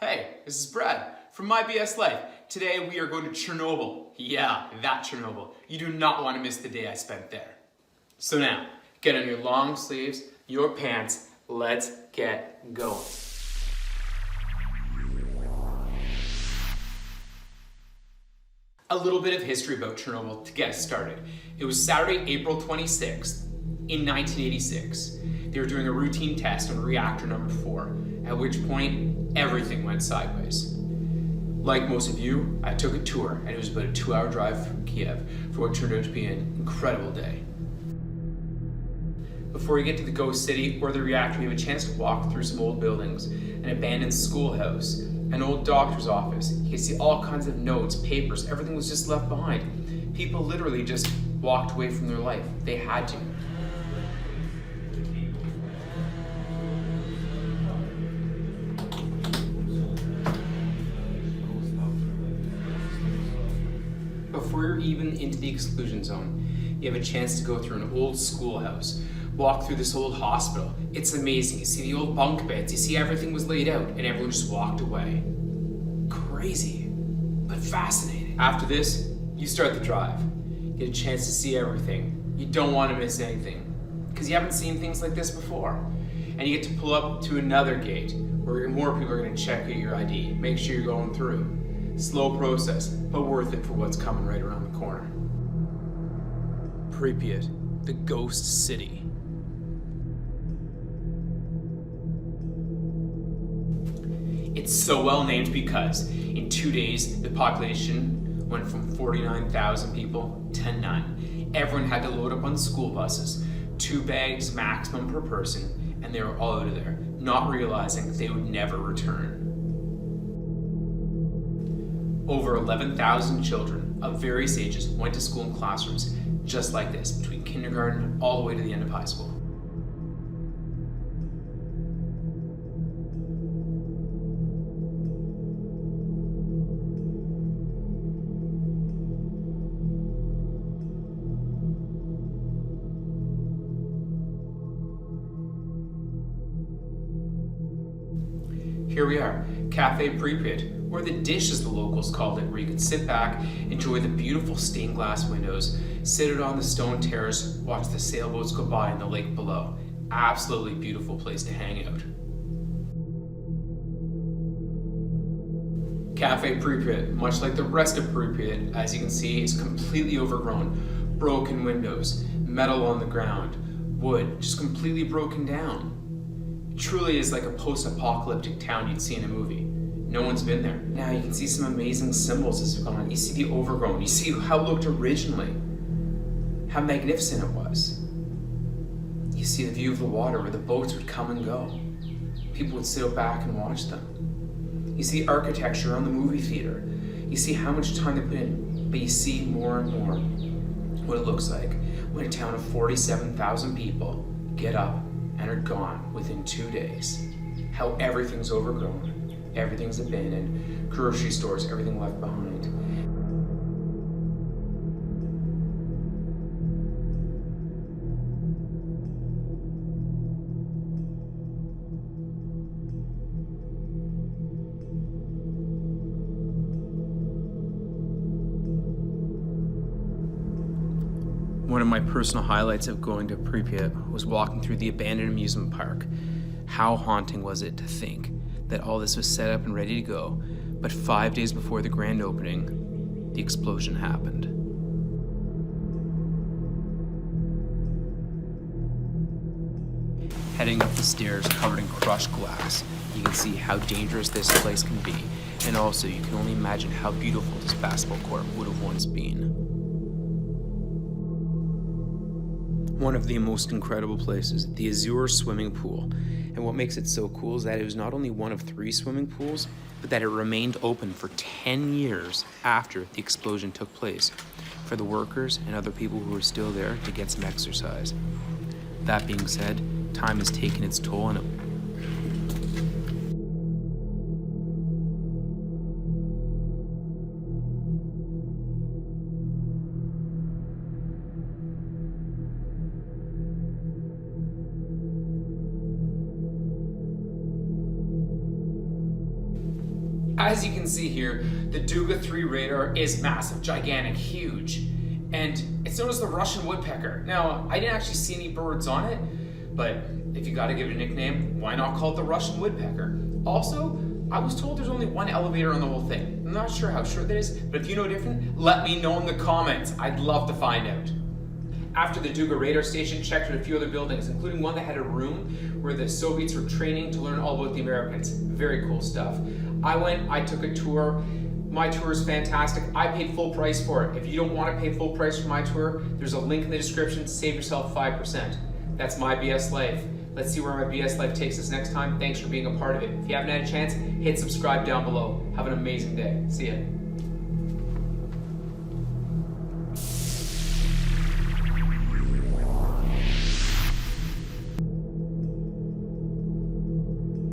Hey, this is Brad from myBSlife. Today we are going to Chernobyl. Yeah, that Chernobyl. You do not want to miss the day I spent there. So now, get on your long sleeves, your pants, let's get going. A little bit of history about Chernobyl to get us started. It was Saturday, April 26th in 1986. They were doing a routine test on reactor number 4, at which point everything went sideways. Like most of you, I took a tour, and it was about a 2-hour drive from Kiev for what turned out to be an incredible day. Before you get to the ghost city or the reactor, you have a chance to walk through some old buildings, an abandoned schoolhouse, an old doctor's office. You can see all kinds of notes, papers, everything was just left behind. People literally just walked away from their life. They had to. Before you're even into the exclusion zone, you have a chance to go through an old schoolhouse, walk through this old hospital. It's amazing. You see the old bunk beds, you see everything was laid out and everyone just walked away. Crazy, but fascinating. After this, you start the drive. You get a chance to see everything. You don't want to miss anything because you haven't seen things like this before. And you get to pull up to another gate where more people are going to check out your ID, make sure you're going through. Slow process, but worth it for what's coming right around the corner. Pripyat, the Ghost City. It's so well named because in 2 days, the population went from 49,000 people to 9. Everyone had to load up on school buses, 2 bags maximum per person, and they were all out of there, not realizing they would never return. Over 11,000 children of various ages went to school in classrooms just like this, between kindergarten all the way to the end of high school. Here we are, Cafe Pripyat, or the dish as the locals called it, where you could sit back, enjoy the beautiful stained glass windows, sit out on the stone terrace, watch the sailboats go by in the lake below. Absolutely beautiful place to hang out. Cafe Pripyat, much like the rest of Pripyat, as you can see, is completely overgrown. Broken windows, metal on the ground, wood, just completely broken down. It truly is like a post-apocalyptic town you'd see in a movie. No one's been there. Now you can see some amazing symbols as it's gone. You see the overgrown. You see how it looked originally. How magnificent it was. You see the view of the water where the boats would come and go. People would sit back and watch them. You see architecture around the movie theater. You see how much time they put in, but you see more and more what it looks like when a town of 47,000 people get up and are gone within 2 days. How everything's overgrown, everything's abandoned, grocery stores, everything left behind. One of my personal highlights of going to Pripyat was walking through the abandoned amusement park. How haunting was it to think that all this was set up and ready to go, but 5 days before the grand opening, the explosion happened. Heading up the stairs covered in crushed glass, you can see how dangerous this place can be, and also you can only imagine how beautiful this basketball court would have once been. One of the most incredible places, the Azure swimming pool. And what makes it so cool is that it was not only one of 3 swimming pools, but that it remained open for 10 years after the explosion took place for the workers and other people who were still there to get some exercise. That being said, time has taken its toll on it. As you can see here, the Duga radar is massive, gigantic, huge. And it's known as the Russian woodpecker. Now, I didn't actually see any birds on it, but if you gotta give it a nickname, why not call it the Russian woodpecker? Also, I was told there's only one elevator on the whole thing. I'm not sure how true that is, but if you know different, let me know in the comments. I'd love to find out. After the Duga radar station, checked out a few other buildings, including one that had a room where the Soviets were training to learn all about the Americans. Very cool stuff. I went, I took a tour. My tour is fantastic. I paid full price for it. If you don't want to pay full price for my tour, there's a link in the description to save yourself 5%. That's myBSlife. Let's see where myBSlife takes us next time. Thanks for being a part of it. If you haven't had a chance, hit subscribe down below. Have an amazing day. See ya.